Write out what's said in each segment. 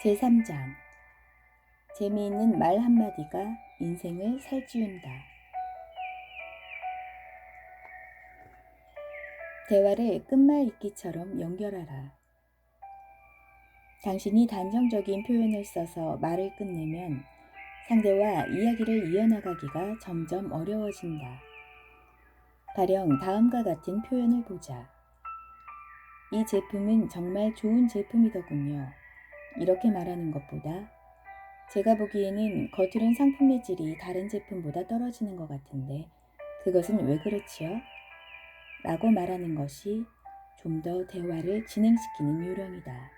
제3장 재미있는 말 한마디가 인생을 살찌운다. 대화를 끝말잇기처럼 연결하라. 당신이 단정적인 표현을 써서 말을 끝내면 상대와 이야기를 이어나가기가 점점 어려워진다. 가령 다음과 같은 표현을 보자. 이 제품은 정말 좋은 제품이더군요. 이렇게 말하는 것보다 제가 보기에는 겉으론 상품의 질이 다른 제품보다 떨어지는 것 같은데 그것은 왜 그렇지요? 라고 말하는 것이 좀 더 대화를 진행시키는 요령이다.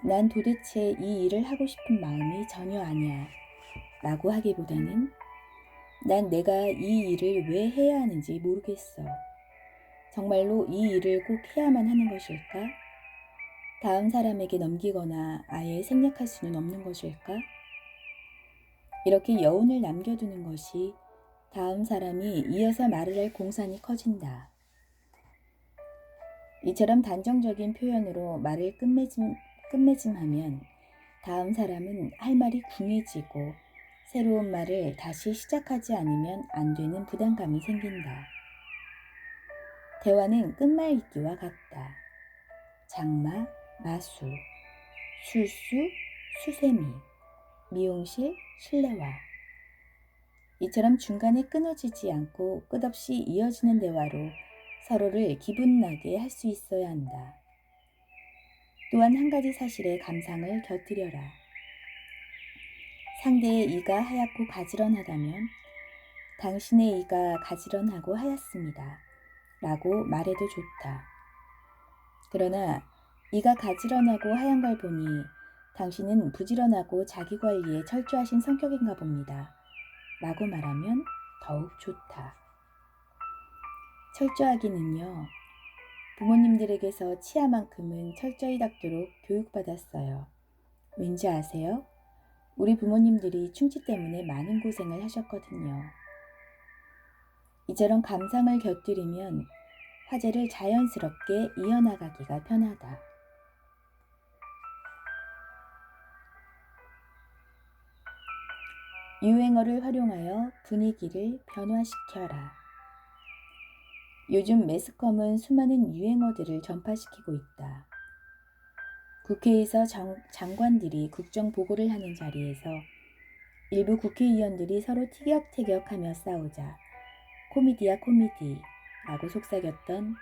난 도대체 이 일을 하고 싶은 마음이 전혀 아니야 라고 하기보다는 난 내가 이 일을 왜 해야 하는지 모르겠어. 정말로 이 일을 꼭 해야만 하는 것일까? 다음 사람에게 넘기거나 아예 생략할 수는 없는 것일까? 이렇게 여운을 남겨두는 것이 다음 사람이 이어서 말을 할 공산이 커진다. 이처럼 단정적인 표현으로 말을 끝맺음하면 다음 사람은 할 말이 궁해지고 새로운 말을 다시 시작하지 않으면 안 되는 부담감이 생긴다. 대화는 끝말잇기와 같다. 장마, 마수, 술수, 수세미, 미용실, 실내화. 이처럼 중간에 끊어지지 않고 끝없이 이어지는 대화로 서로를 기분나게 할 수 있어야 한다. 또한 한 가지 사실에 감상을 곁들여라. 상대의 이가 하얗고 가지런하다면 당신의 이가 가지런하고 하얗습니다. 라고 말해도 좋다. 그러나 이가 가지런하고 하얀 걸 보니 당신은 부지런하고 자기 관리에 철저하신 성격인가 봅니다. 라고 말하면 더욱 좋다. 철저하기는요. 부모님들에게서 치아만큼은 철저히 닦도록 교육받았어요. 왠지 아세요? 우리 부모님들이 충치 때문에 많은 고생을 하셨거든요. 이처럼 감상을 곁들이면 화제를 자연스럽게 이어나가기가 편하다. 유행어를 활용하여 분위기를 변화시켜라. 요즘 매스컴은 수많은 유행어들을 전파시키고 있다. 국회에서 장관들이 국정보고를 하는 자리에서 일부 국회의원들이 서로 티격태격하며 싸우자 코미디야 코미디 라고 속삭였던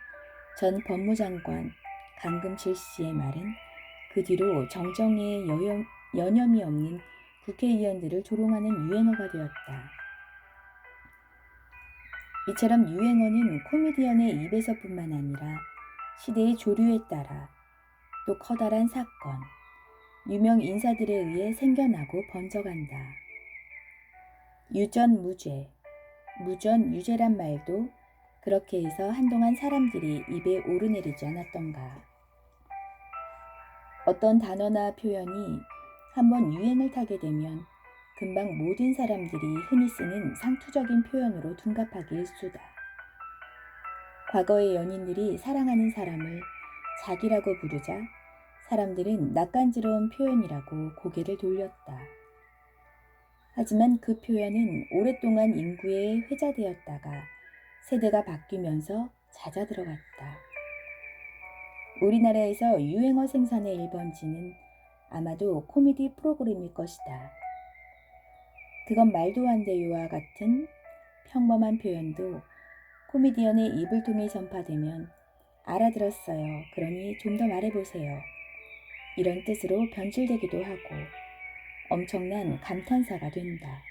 전 법무장관 강금실 씨의 말은 그 뒤로 정정에 여념이 없는 국회의원들을 조롱하는 유행어가 되었다. 이처럼 유행어는 코미디언의 입에서뿐만 아니라 시대의 조류에 따라 또 커다란 사건, 유명 인사들에 의해 생겨나고 번져간다. 유전무죄, 무전유죄란 말도 그렇게 해서 한동안 사람들이 입에 오르내리지 않았던가. 어떤 단어나 표현이 한번 유행을 타게 되면 금방 모든 사람들이 흔히 쓰는 상투적인 표현으로 둔갑하기 일쑤다. 과거의 연인들이 사랑하는 사람을 자기라고 부르자 사람들은 낯간지러운 표현이라고 고개를 돌렸다. 하지만 그 표현은 오랫동안 인구에 회자되었다가 세대가 바뀌면서 잦아들어갔다. 우리나라에서 유행어 생산의 1번지는 아마도 코미디 프로그램일 것이다. 그건 말도 안 돼요와 같은 평범한 표현도 코미디언의 입을 통해 전파되면 알아들었어요. 그러니 좀 더 말해보세요. 이런 뜻으로 변질되기도 하고 엄청난 감탄사가 된다.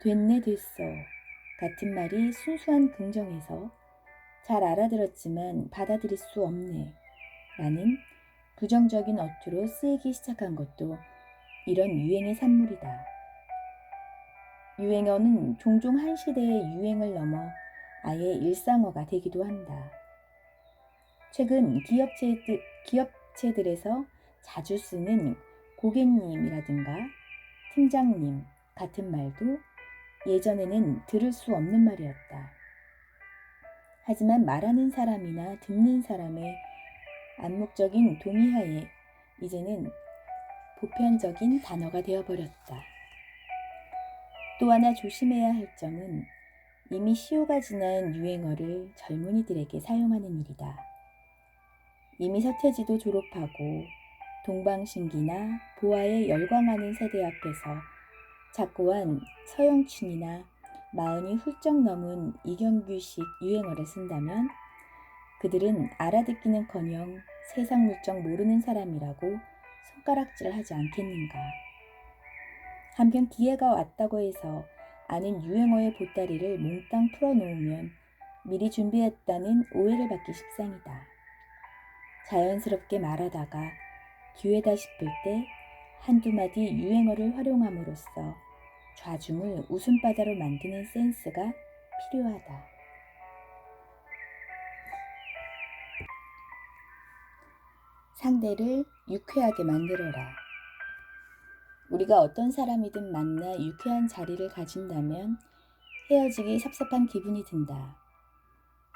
됐네 됐어 같은 말이 순수한 긍정에서 잘 알아들었지만 받아들일 수 없네 라는 부정적인 어투로 쓰이기 시작한 것도 이런 유행의 산물이다. 유행어는 종종 한 시대의 유행을 넘어 아예 일상어가 되기도 한다. 최근 기업체들에서 자주 쓰는 고객님이라든가 팀장님 같은 말도 예전에는 들을 수 없는 말이었다. 하지만 말하는 사람이나 듣는 사람의 암묵적인 동의하에 이제는 보편적인 단어가 되어버렸다. 또 하나 조심해야 할 점은 이미 시효가 지난 유행어를 젊은이들에게 사용하는 일이다. 이미 서태지도 졸업하고 동방신기나 보아에 열광하는 세대 앞에서 작고한 서영춘이나 마흔이 훌쩍 넘은 이경규식 유행어를 쓴다면 그들은 알아듣기는커녕 세상 물정 모르는 사람이라고 손가락질하지 않겠는가. 한편 기회가 왔다고 해서 아는 유행어의 보따리를 몽땅 풀어놓으면 미리 준비했다는 오해를 받기 십상이다. 자연스럽게 말하다가 기회다 싶을 때 한두 마디 유행어를 활용함으로써 좌중을 웃음바다로 만드는 센스가 필요하다. 상대를 유쾌하게 만들어라. 우리가 어떤 사람이든 만나 유쾌한 자리를 가진다면 헤어지기 섭섭한 기분이 든다.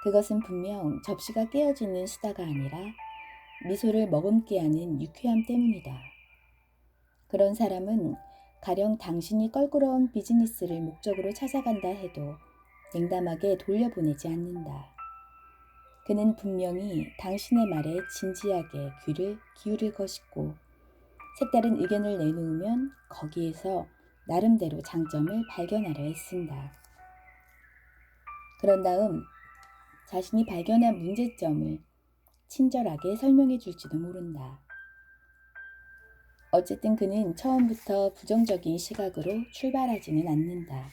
그것은 분명 접시가 깨어지는 수다가 아니라 미소를 머금게 하는 유쾌함 때문이다. 그런 사람은 가령 당신이 껄끄러운 비즈니스를 목적으로 찾아간다 해도 냉담하게 돌려보내지 않는다. 그는 분명히 당신의 말에 진지하게 귀를 기울일 것이고 색다른 의견을 내놓으면 거기에서 나름대로 장점을 발견하려 애쓴다. 그런 다음 자신이 발견한 문제점을 친절하게 설명해 줄지도 모른다. 어쨌든 그는 처음부터 부정적인 시각으로 출발하지는 않는다.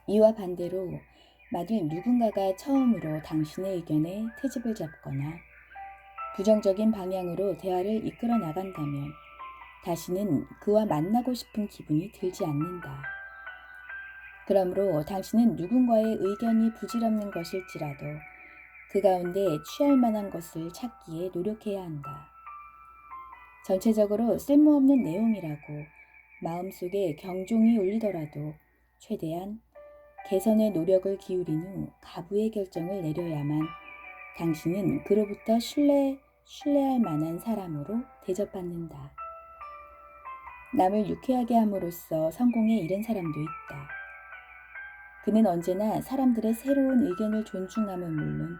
이와 반대로 만일 누군가가 처음으로 당신의 의견에 트집을 잡거나 부정적인 방향으로 대화를 이끌어 나간다면 다시는 그와 만나고 싶은 기분이 들지 않는다. 그러므로 당신은 누군가의 의견이 부질없는 것일지라도 그 가운데 취할 만한 것을 찾기에 노력해야 한다. 전체적으로 쓸모없는 내용이라고 마음속에 경종이 울리더라도 최대한 개선의 노력을 기울인 후 가부의 결정을 내려야만 당신은 그로부터 신뢰할 만한 사람으로 대접받는다. 남을 유쾌하게 함으로써 성공에 이른 사람도 있다. 그는 언제나 사람들의 새로운 의견을 존중함은 물론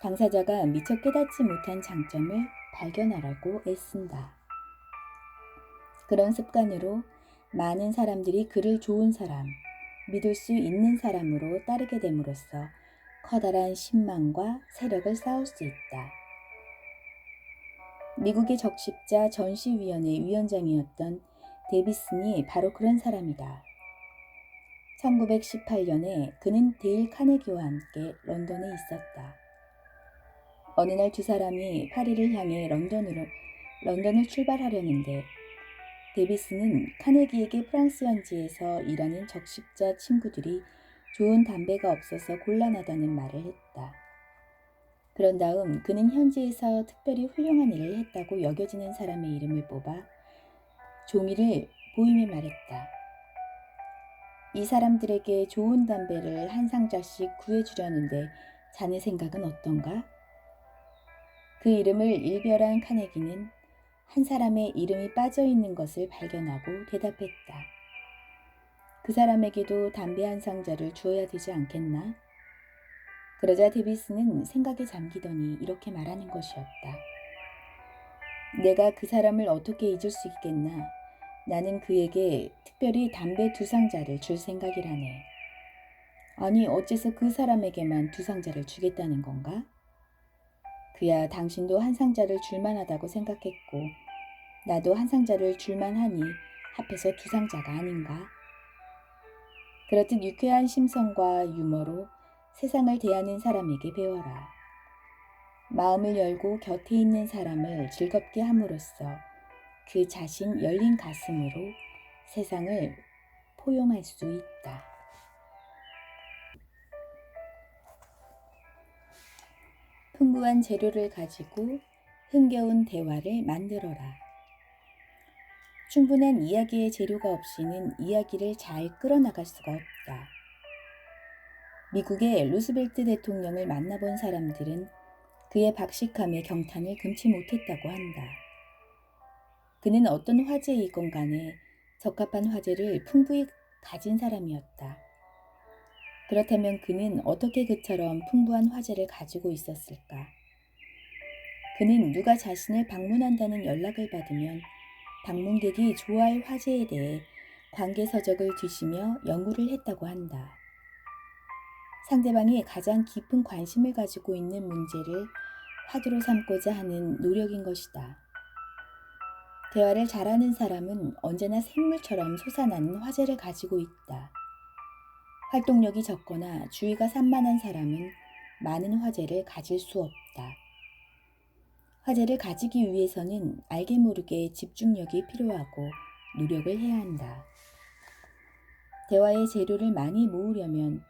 당사자가 미처 깨닫지 못한 장점을 발견하라고 애쓴다. 그런 습관으로 많은 사람들이 그를 좋은 사람, 믿을 수 있는 사람으로 따르게 됨으로써 커다란 신망과 세력을 쌓을 수 있다. 미국의 적십자 전시위원회 위원장이었던 데비슨이 바로 그런 사람이다. 1918년에 그는 데일 카네기와 함께 런던에 있었다. 어느 날 두 사람이 파리를 향해 런던을 출발하려는데 데비스는 카네기에게 프랑스 현지에서 일하는 적십자 친구들이 좋은 담배가 없어서 곤란하다는 말을 했다. 그런 다음 그는 현지에서 특별히 훌륭한 일을 했다고 여겨지는 사람의 이름을 뽑아 종이를 보이며 말했다. 이 사람들에게 좋은 담배를 한 상자씩 구해주려는데 자네 생각은 어떤가? 그 이름을 일별한 카네기는 한 사람의 이름이 빠져있는 것을 발견하고 대답했다. 그 사람에게도 담배 한 상자를 주어야 되지 않겠나? 그러자 데비스는 생각에 잠기더니 이렇게 말하는 것이었다. 내가 그 사람을 어떻게 잊을 수 있겠나? 나는 그에게 특별히 담배 2상자를 줄 생각이라네. 아니 어째서 그 사람에게만 2상자를 주겠다는 건가? 그야 당신도 한 상자를 줄만하다고 생각했고 나도 한 상자를 줄만하니 합해서 2상자가 아닌가? 그렇듯 유쾌한 심성과 유머로 세상을 대하는 사람에게 배워라. 마음을 열고 곁에 있는 사람을 즐겁게 함으로써 그 자신 열린 가슴으로 세상을 포용할 수 있다. 풍부한 재료를 가지고 흥겨운 대화를 만들어라. 충분한 이야기의 재료가 없이는 이야기를 잘 끌어나갈 수가 없다. 미국의 루스벨트 대통령을 만나본 사람들은 그의 박식함에 경탄을 금치 못했다고 한다. 그는 어떤 화제이건 간에 적합한 화제를 풍부히 가진 사람이었다. 그렇다면 그는 어떻게 그처럼 풍부한 화제를 가지고 있었을까? 그는 누가 자신을 방문한다는 연락을 받으면 방문객이 좋아할 화제에 대해 관계서적을 뒤지며 연구를 했다고 한다. 상대방이 가장 깊은 관심을 가지고 있는 문제를 화두로 삼고자 하는 노력인 것이다. 대화를 잘하는 사람은 언제나 샘물처럼 솟아나는 화제를 가지고 있다. 활동력이 적거나 주의가 산만한 사람은 많은 화제를 가질 수 없다. 화제를 가지기 위해서는 알게 모르게 집중력이 필요하고 노력을 해야 한다. 대화의 재료를 많이 모으려면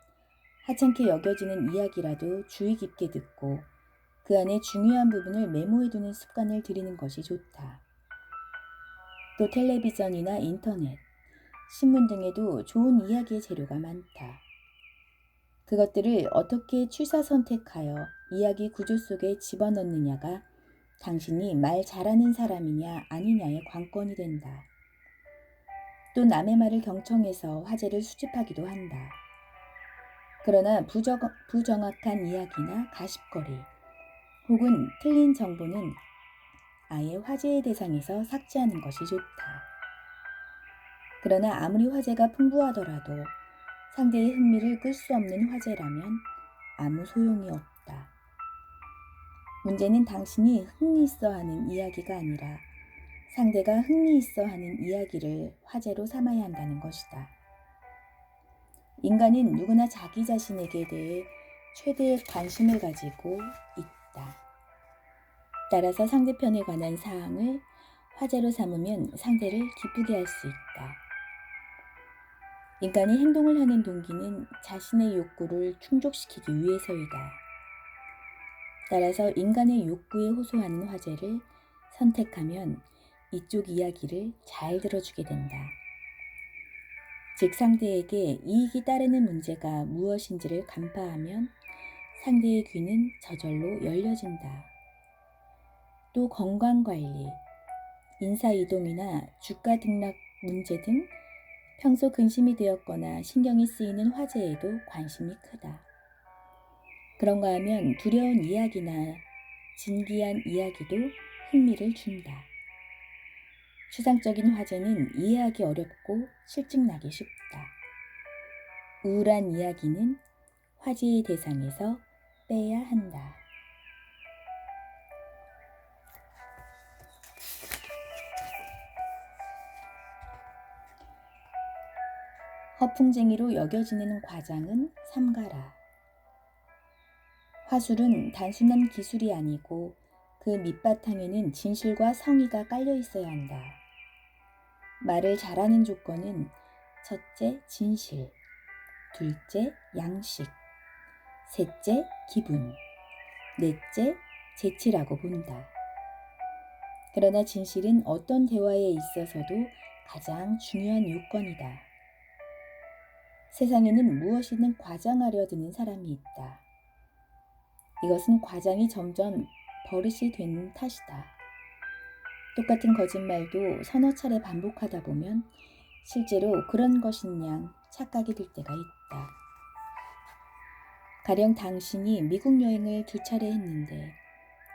하찮게 여겨지는 이야기라도 주의 깊게 듣고 그 안에 중요한 부분을 메모해두는 습관을 들이는 것이 좋다. 또 텔레비전이나 인터넷, 신문 등에도 좋은 이야기의 재료가 많다. 그것들을 어떻게 취사 선택하여 이야기 구조 속에 집어넣느냐가 당신이 말 잘하는 사람이냐 아니냐의 관건이 된다. 또 남의 말을 경청해서 화제를 수집하기도 한다. 그러나 부정확한 이야기나 가십거리 혹은 틀린 정보는 아예 화제의 대상에서 삭제하는 것이 좋다. 그러나 아무리 화제가 풍부하더라도 상대의 흥미를 끌 수 없는 화제라면 아무 소용이 없다. 문제는 당신이 흥미있어 하는 이야기가 아니라 상대가 흥미있어 하는 이야기를 화제로 삼아야 한다는 것이다. 인간은 누구나 자기 자신에게 대해 최대의 관심을 가지고 있다. 따라서 상대편에 관한 사항을 화제로 삼으면 상대를 기쁘게 할 수 있다. 인간이 행동을 하는 동기는 자신의 욕구를 충족시키기 위해서이다. 따라서 인간의 욕구에 호소하는 화제를 선택하면 이쪽 이야기를 잘 들어주게 된다. 즉 상대에게 이익이 따르는 문제가 무엇인지를 간파하면 상대의 귀는 저절로 열려진다. 또 건강관리, 인사이동이나 주가 등락 문제 등 평소 근심이 되었거나 신경이 쓰이는 화제에도 관심이 크다. 그런가 하면 두려운 이야기나 진기한 이야기도 흥미를 준다. 추상적인 화제는 이해하기 어렵고 실증나기 쉽다. 우울한 이야기는 화제의 대상에서 빼야 한다. 허풍쟁이로 여겨지는 과장은 삼가라. 화술은 단순한 기술이 아니고 그 밑바탕에는 진실과 성의가 깔려 있어야 한다. 말을 잘하는 조건은 첫째, 진실, 둘째, 양식, 셋째, 기분, 넷째, 재치라고 본다. 그러나 진실은 어떤 대화에 있어서도 가장 중요한 요건이다. 세상에는 무엇이든 과장하려 드는 사람이 있다. 이것은 과장이 점점 버릇이 된 탓이다. 똑같은 거짓말도 서너 차례 반복하다 보면 실제로 그런 것인 양 착각이 들 때가 있다. 가령 당신이 미국 여행을 2차례 했는데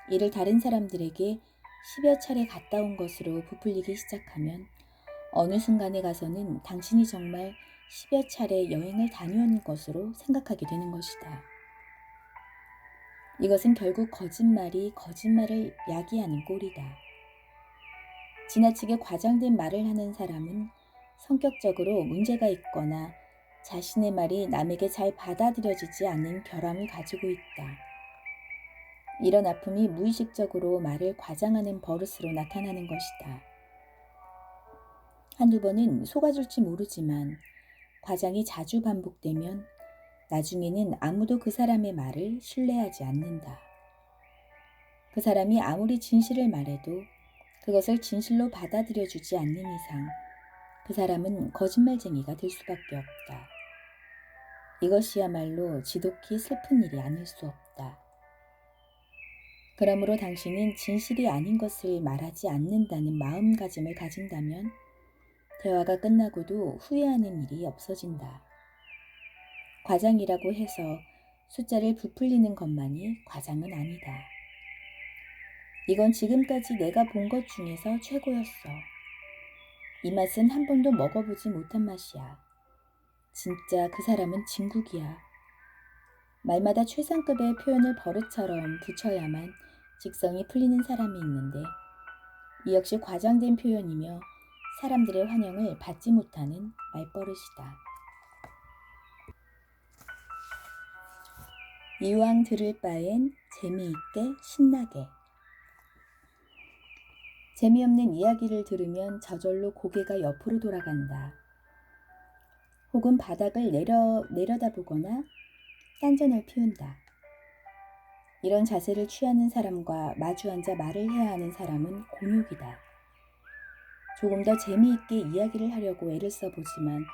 이를 다른 사람들에게 10여 차례 갔다 온 것으로 부풀리기 시작하면 어느 순간에 가서는 당신이 정말 10여 차례 여행을 다녀온 것으로 생각하게 되는 것이다. 이것은 결국 거짓말이 거짓말을 야기하는 꼴이다. 지나치게 과장된 말을 하는 사람은 성격적으로 문제가 있거나 자신의 말이 남에게 잘 받아들여지지 않는 결함을 가지고 있다. 이런 아픔이 무의식적으로 말을 과장하는 버릇으로 나타나는 것이다. 한두 번은 속아줄지 모르지만 과장이 자주 반복되면 나중에는 아무도 그 사람의 말을 신뢰하지 않는다. 그 사람이 아무리 진실을 말해도 그것을 진실로 받아들여주지 않는 이상 그 사람은 거짓말쟁이가 될 수밖에 없다. 이것이야말로 지독히 슬픈 일이 아닐 수 없다. 그러므로 당신은 진실이 아닌 것을 말하지 않는다는 마음가짐을 가진다면 대화가 끝나고도 후회하는 일이 없어진다. 과장이라고 해서 숫자를 부풀리는 것만이 과장은 아니다. 이건 지금까지 내가 본 것 중에서 최고였어. 이 맛은 한 번도 먹어보지 못한 맛이야. 진짜 그 사람은 진국이야. 말마다 최상급의 표현을 버릇처럼 붙여야만 직성이 풀리는 사람이 있는데 이 역시 과장된 표현이며 사람들의 환영을 받지 못하는 말버릇이다. 이왕 들을 바엔 재미있게 신나게. 재미없는 이야기를 들으면 저절로 고개가 옆으로 돌아간다. 혹은 바닥을 내려다보거나 딴전을 피운다. 이런 자세를 취하는 사람과 마주 앉아 말을 해야 하는 사람은 곤욕이다. 조금 더 재미있게 이야기를 하려고 애를 써보지만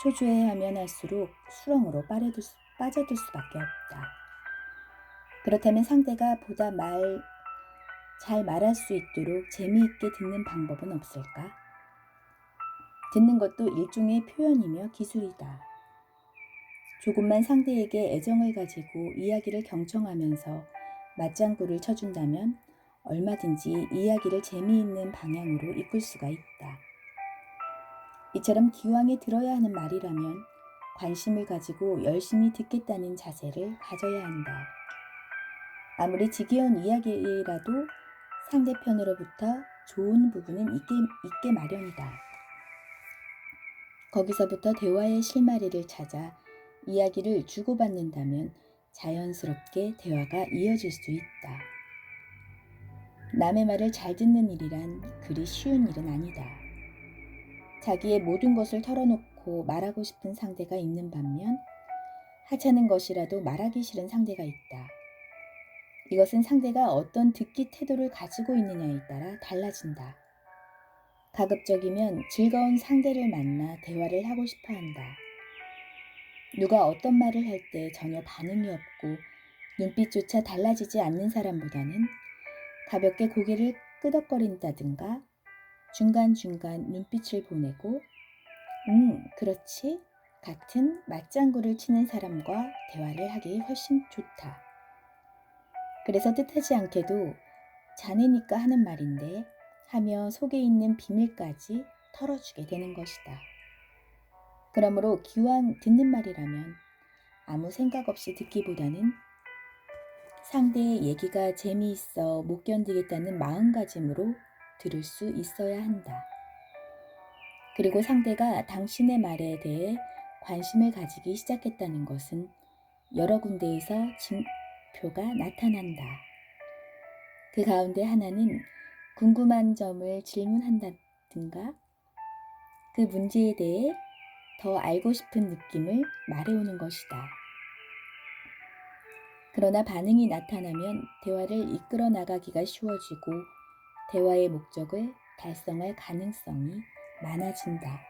초조해하면 할수록 수렁으로 빠져들 수밖에 없다. 그렇다면 상대가 보다 잘 말할 수 있도록 재미있게 듣는 방법은 없을까? 듣는 것도 일종의 표현이며 기술이다. 조금만 상대에게 애정을 가지고 이야기를 경청하면서 맞장구를 쳐준다면 얼마든지 이야기를 재미있는 방향으로 이끌 수가 있다. 이처럼 기왕에 들어야 하는 말이라면 관심을 가지고 열심히 듣겠다는 자세를 가져야 한다. 아무리 지겨운 이야기라도 상대편으로부터 좋은 부분은 있게 마련이다. 거기서부터 대화의 실마리를 찾아 이야기를 주고받는다면 자연스럽게 대화가 이어질 수 있다. 남의 말을 잘 듣는 일이란 그리 쉬운 일은 아니다. 자기의 모든 것을 털어놓고 말하고 싶은 상대가 있는 반면 하찮은 것이라도 말하기 싫은 상대가 있다. 이것은 상대가 어떤 듣기 태도를 가지고 있느냐에 따라 달라진다. 가급적이면 즐거운 상대를 만나 대화를 하고 싶어 한다. 누가 어떤 말을 할 때 전혀 반응이 없고 눈빛조차 달라지지 않는 사람보다는 가볍게 고개를 끄덕거린다든가 중간중간 눈빛을 보내고 그렇지 같은 맞장구를 치는 사람과 대화를 하기 훨씬 좋다. 그래서 뜻하지 않게도 자네니까 하는 말인데 하며 속에 있는 비밀까지 털어주게 되는 것이다. 그러므로 기왕 듣는 말이라면 아무 생각 없이 듣기보다는 상대의 얘기가 재미있어 못 견디겠다는 마음가짐으로 들을 수 있어야 한다. 그리고 상대가 당신의 말에 대해 관심을 가지기 시작했다는 것은 여러 군데에서 징표가 나타난다. 그 가운데 하나는 궁금한 점을 질문한다든가 그 문제에 대해 더 알고 싶은 느낌을 말해오는 것이다. 그러나 반응이 나타나면 대화를 이끌어 나가기가 쉬워지고 대화의 목적을 달성할 가능성이 많아진다.